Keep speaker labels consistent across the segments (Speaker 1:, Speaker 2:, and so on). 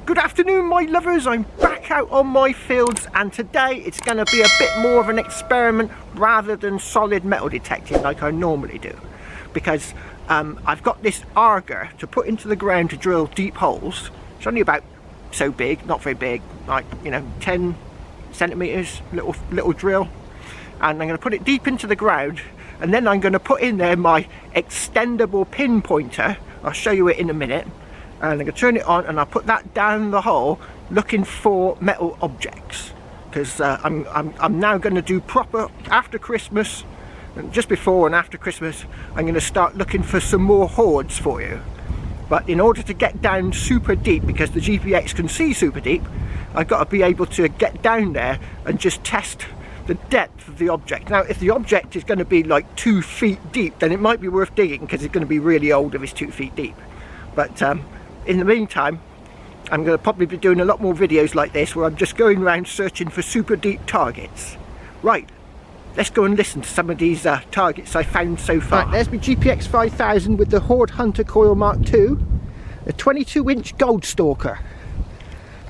Speaker 1: Good afternoon, my lovers. I'm back out on my fields, and today it's going to be a bit more of an experiment rather than solid metal detecting like I normally do, because I've got this auger to put into the ground to drill deep holes. It's only about so big, not very big, like, you know, 10 centimeters, little drill, and I'm going to put it deep into the ground, and then I'm going to put in there my extendable pinpointer. I'll show you it in a minute. And I'm going to turn it on, and I'll put that down the hole looking for metal objects, because I'm now going to do proper after Christmas, and just before and after Christmas I'm going to start looking for some more hoards for you. But in order to get down super deep, because the GPX can see super deep, I've got to be able to get down there and just test the depth of the object. Now if the object is going to be like 2 feet deep, then it might be worth digging, because it's going to be really old if it's 2 feet deep. But in the meantime, I'm going to probably be doing a lot more videos like this, where I'm just going around searching for super deep targets. Right, let's go and listen to some of these targets I found so far. Right, there's my GPX 5000 with the Hoard Hunter Coil Mark II, a 22-inch gold stalker.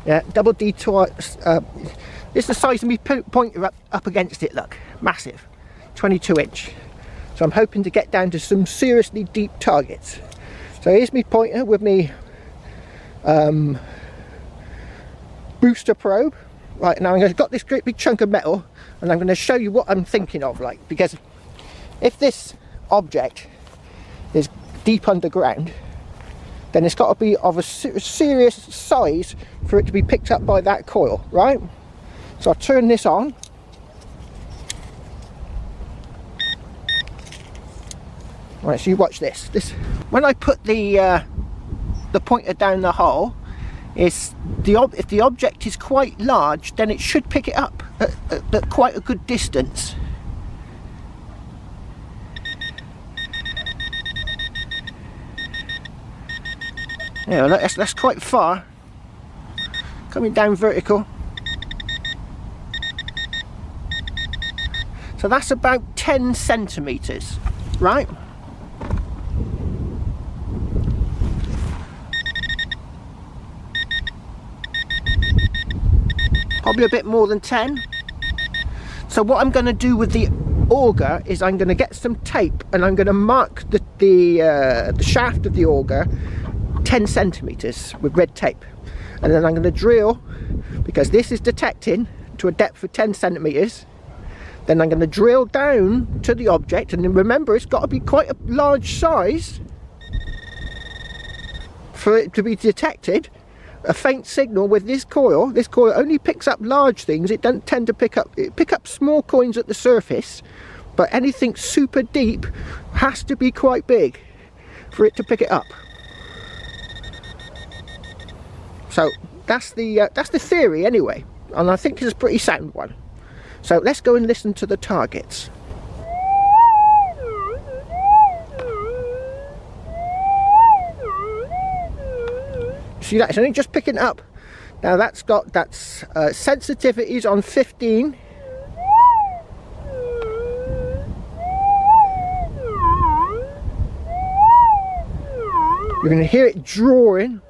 Speaker 1: Yeah, double detour. This is the size of my pointer up against it, look, massive, 22-inch. So I'm hoping to get down to some seriously deep targets. So here's my pointer with me booster probe. Right, now I've got this great big chunk of metal, and I'm going to show you what I'm thinking of, like, because if this object is deep underground, then it's got to be of a serious size for it to be picked up by that coil, right? So I'll turn this on. Right, so you watch this. When I put the pointer down the hole, if the object is quite large, then it should pick it up at quite a good distance. Yeah, well, that's quite far. Coming down vertical. So that's about 10 centimeters, right? Probably a bit more than 10. So what I'm going to do with the auger is I'm going to get some tape, and I'm going to mark the shaft of the auger 10 centimeters with red tape, and then I'm going to drill, because this is detecting to a depth of 10 centimeters. Then I'm going to drill down to the object, and then remember, it's got to be quite a large size for it to be detected. A faint signal with this coil only picks up large things. It doesn't tend to pick up small coins at the surface, but anything super deep has to be quite big for it to pick it up. So that's the theory anyway, and I think it's a pretty sound one. So let's go and listen to the targets. See that? It's only just picking it up. Now that's sensitivities on 15. You're going to hear it drawing.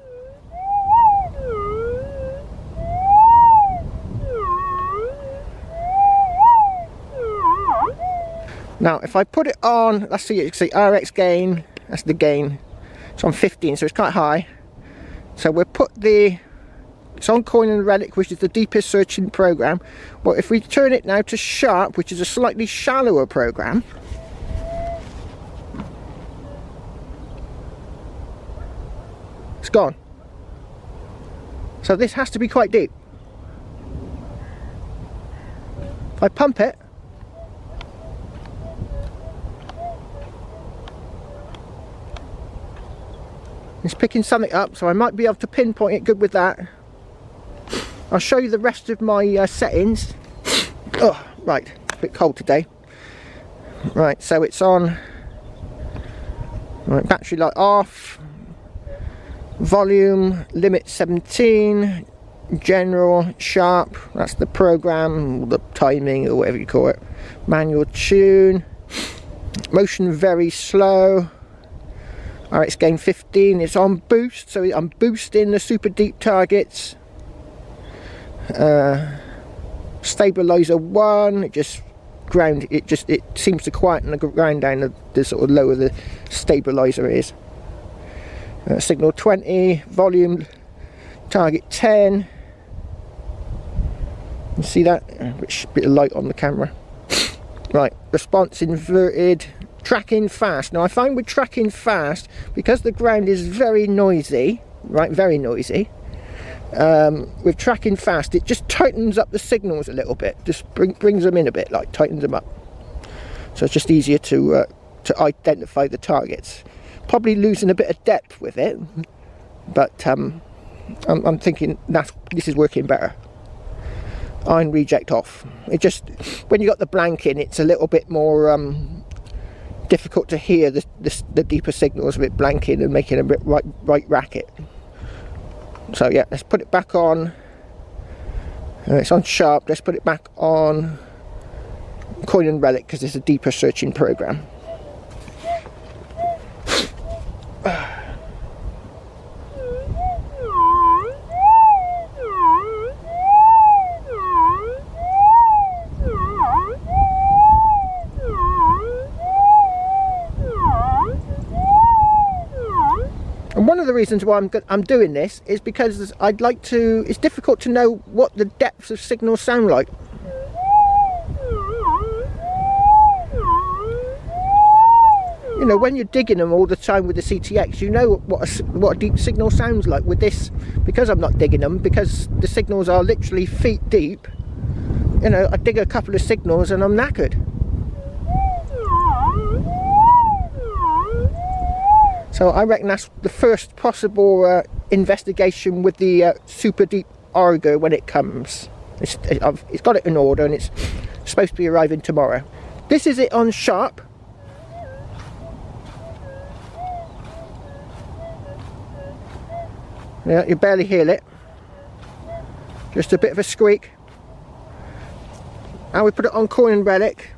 Speaker 1: Now if I put it on, let's see, you can see RX gain, that's the gain. It's on 15, so it's quite high. So we'll put it's on Coin and Relic, which is the deepest searching program. But if we turn it now to Sharp, which is a slightly shallower program, it's gone. So this has to be quite deep. If I pump it, it's picking something up, so I might be able to pinpoint it good with that. I'll show you the rest of my settings. Oh, right, a bit cold today. Right, so it's on. Right, battery light off. Volume limit 17. General Sharp. That's the program, the timing, or whatever you call it. Manual tune. Motion very slow. Alright, it's game 15, it's on boost, so I'm boosting the super deep targets. Stabilizer 1, it just it seems to quieten the ground down the sort of lower the stabilizer is. Signal 20, volume target 10. You see that? Bit of light on the camera. Right, response inverted. Tracking fast. Now I find with tracking fast, because the ground is very noisy, right, very noisy, with tracking fast it just tightens up the signals a little bit, just brings them in a bit, like tightens them up, so it's just easier to identify the targets. Probably losing a bit of depth with it, but I'm thinking this is working better. Iron reject off. It just, when you got the blank in, it's a little bit more difficult to hear the deeper signals with it blanking and making a bit right racket. So yeah, let's put it back on. It's on sharp. Let's put it back on coin and relic because it's a deeper searching program. And one of the reasons why I'm doing this is because I'd like to, it's difficult to know what the depths of signals sound like. You know, when you're digging them all the time with the CTX, you know what a deep signal sounds like. With this, because I'm not digging them, because the signals are literally feet deep, you know, I dig a couple of signals and I'm knackered. So I reckon that's the first possible investigation with the super deep Argo when it comes. It's got it in order and it's supposed to be arriving tomorrow. This is it on sharp. Yeah, you barely hear it. Just a bit of a squeak. And we put it on coin and relic.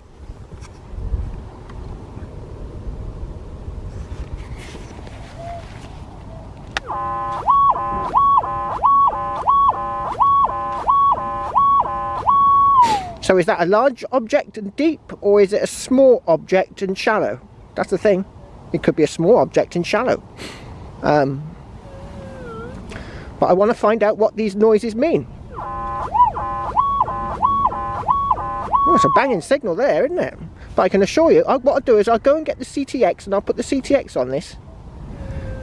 Speaker 1: So is that a large object and deep, or is it a small object and shallow? That's the thing. It could be a small object and shallow. But I want to find out what these noises mean. Oh, it's a banging signal there, isn't it? But I can assure you, what I'll do is I'll go and get the CTX and I'll put the CTX on this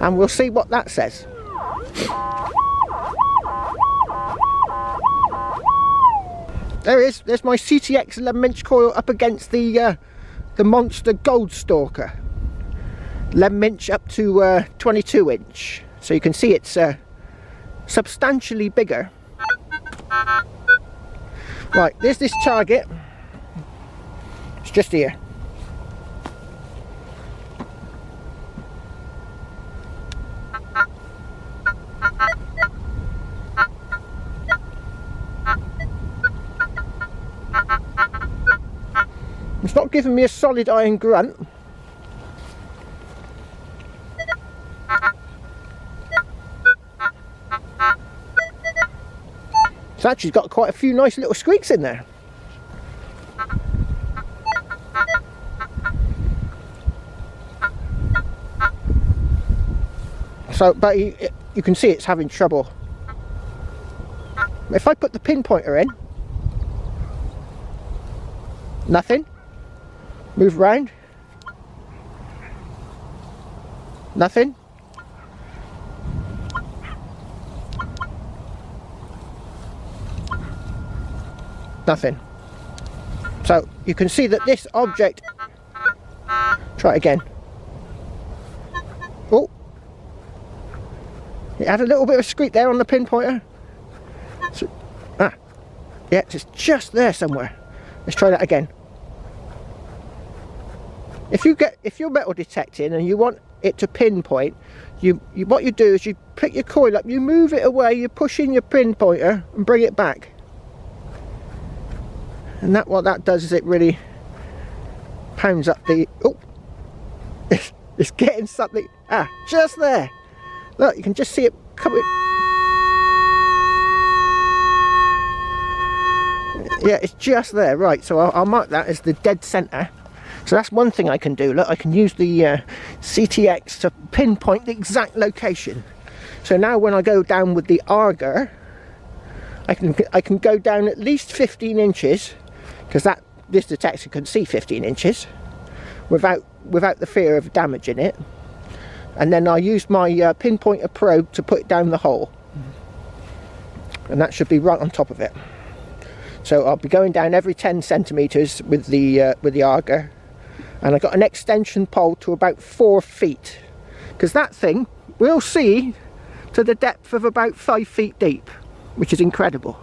Speaker 1: and we'll see what that says. There it is. There's my CTX 11-inch coil up against the monster Gold Stalker. 11-inch up to 22-inch. So you can see it's substantially bigger. Right, there's this target. It's just here. It's not giving me a solid iron grunt. It's actually got quite a few nice little squeaks in there. So, but you can see it's having trouble. If I put the pinpointer in, nothing. Move round. Nothing. Nothing. So you can see that this object, try it again. Oh, it had a little bit of a squeak there on the pinpointer. So, yeah, it's just there somewhere. Let's try that again. If you're metal detecting and you want it to pinpoint, what you do is you pick your coil up, you move it away, you push in your pinpointer and bring it back. And what that does is it really pounds up the, oh, it's getting something, Ah, just there. Look, you can just see it coming. Yeah, it's just there. Right, so I'll mark that as the dead center. So that's one thing I can do. Look, I can use the CTX to pinpoint the exact location. So now when I go down with the auger, I can go down at least 15 inches, because this detector can see 15 inches without the fear of damaging it. And then I use my pinpointer probe to put it down the hole, and that should be right on top of it. So I'll be going down every 10 centimeters with the auger, and I got an extension pole to about 4 feet, because that thing will see to the depth of about 5 feet deep, which is incredible.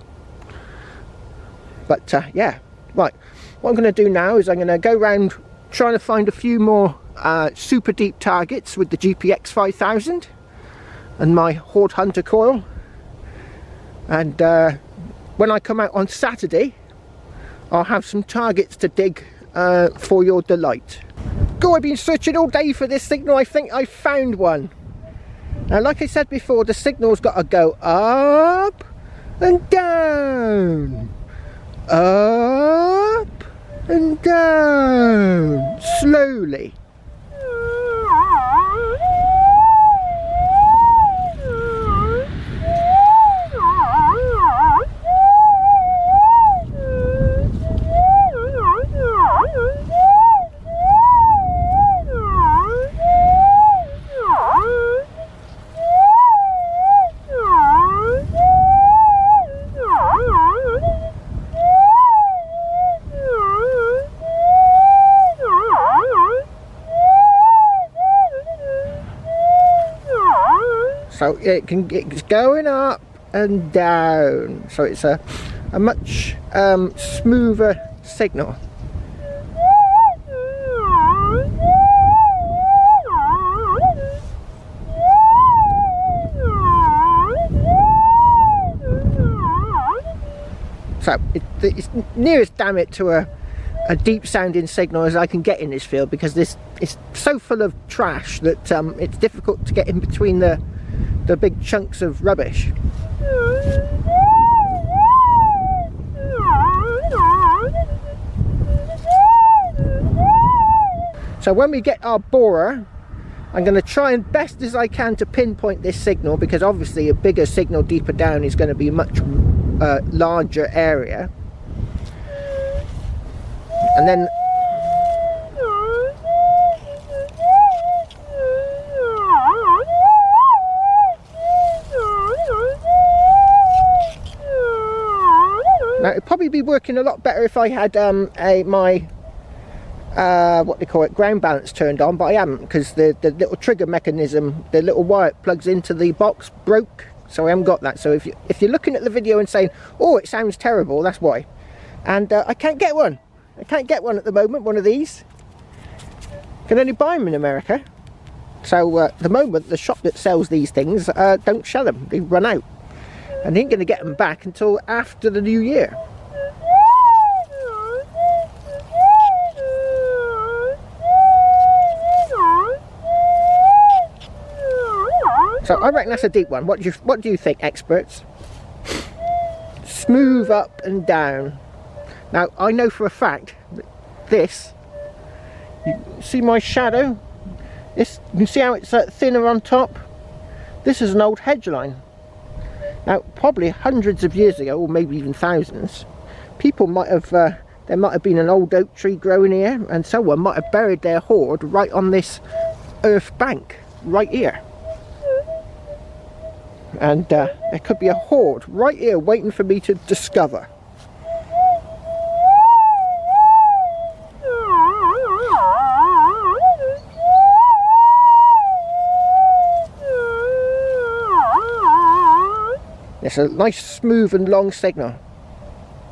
Speaker 1: But yeah, right, what I'm going to do now is I'm going to go around trying to find a few more super deep targets with the GPX 5000 and my Hoard Hunter coil, and when I come out on Saturday I'll have some targets to dig for your delight. Go, I've been searching all day for this signal. I think I found one. Now, like I said before, the signal's got to go up and down, up and down, slowly. So it's going up and down, so it's a much smoother signal. So it's near as damn it to a deep sounding signal as I can get in this field, because this is so full of trash that it's difficult to get in between the big chunks of rubbish. So when we get our borer, I'm going to try and best as I can to pinpoint this signal, because obviously a bigger signal deeper down is going to be a much larger area. And then now it'd probably be working a lot better if I had my what they call it, ground balance turned on, but I haven't, because the little trigger mechanism, the little wire it plugs into the box, broke, so I haven't got that. So if you're looking at the video and saying, oh, it sounds terrible, that's why. And I can't get one. I can't get one at the moment, one of these. Can only buy them in America. So at the moment, the shop that sells these things don't sell them. They run out, and they ain't going to get them back until after the new year. So I reckon that's a deep one. What do you think, experts? Smooth up and down. Now I know for a fact that this, you see my shadow? This, you can see how it's thinner on top? This is an old hedge line. Now probably hundreds of years ago, or maybe even thousands, people might have, there might have been an old oak tree growing here, and someone might have buried their hoard right on this earth bank, right here. And there could be a hoard right here waiting for me to discover. It's a nice smooth and long signal.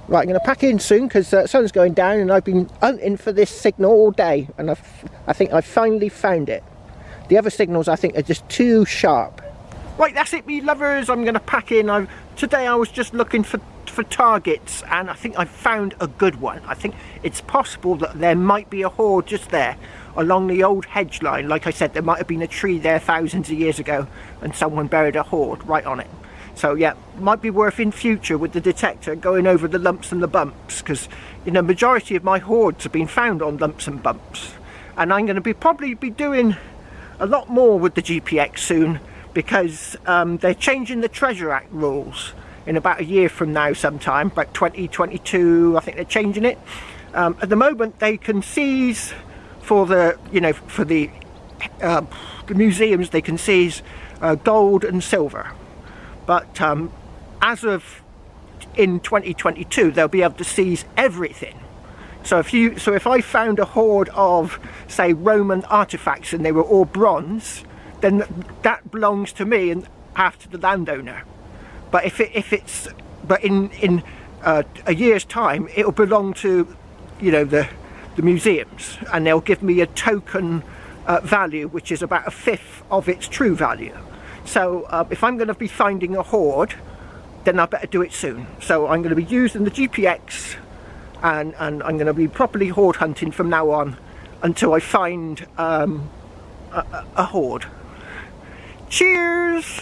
Speaker 1: Right, I'm going to pack in soon, because the sun's going down and I've been hunting for this signal all day, and I think I've finally found it. The other signals I think are just too sharp. Right, that's it, me lovers. I'm going to pack in. Today I was just looking for for targets, and I think I've found a good one. I think it's possible that there might be a hoard just there along the old hedge line. Like I said, there might have been a tree there thousands of years ago and someone buried a hoard right on it. So yeah, might be worth in future with the detector going over the lumps and the bumps, because you know, majority of my hoards have been found on lumps and bumps. And I'm going to probably be doing a lot more with the GPX soon, because they're changing the Treasure Act rules in about a year from now sometime, about 2022 I think they're changing it. At the moment they can seize for the, you know, for the museums, they can seize gold and silver, but as of in 2022 they'll be able to seize everything. So if I found a hoard of, say, Roman artifacts and they were all bronze, then that belongs to me and after the landowner. But in a year's time, it'll belong to, you know, the museums, and they'll give me a token value, which is about 1/5 of its true value. So if I'm going to be finding a hoard, then I better do it soon. So I'm going to be using the GPX, and I'm going to be properly hoard hunting from now on until I find a hoard. Cheers!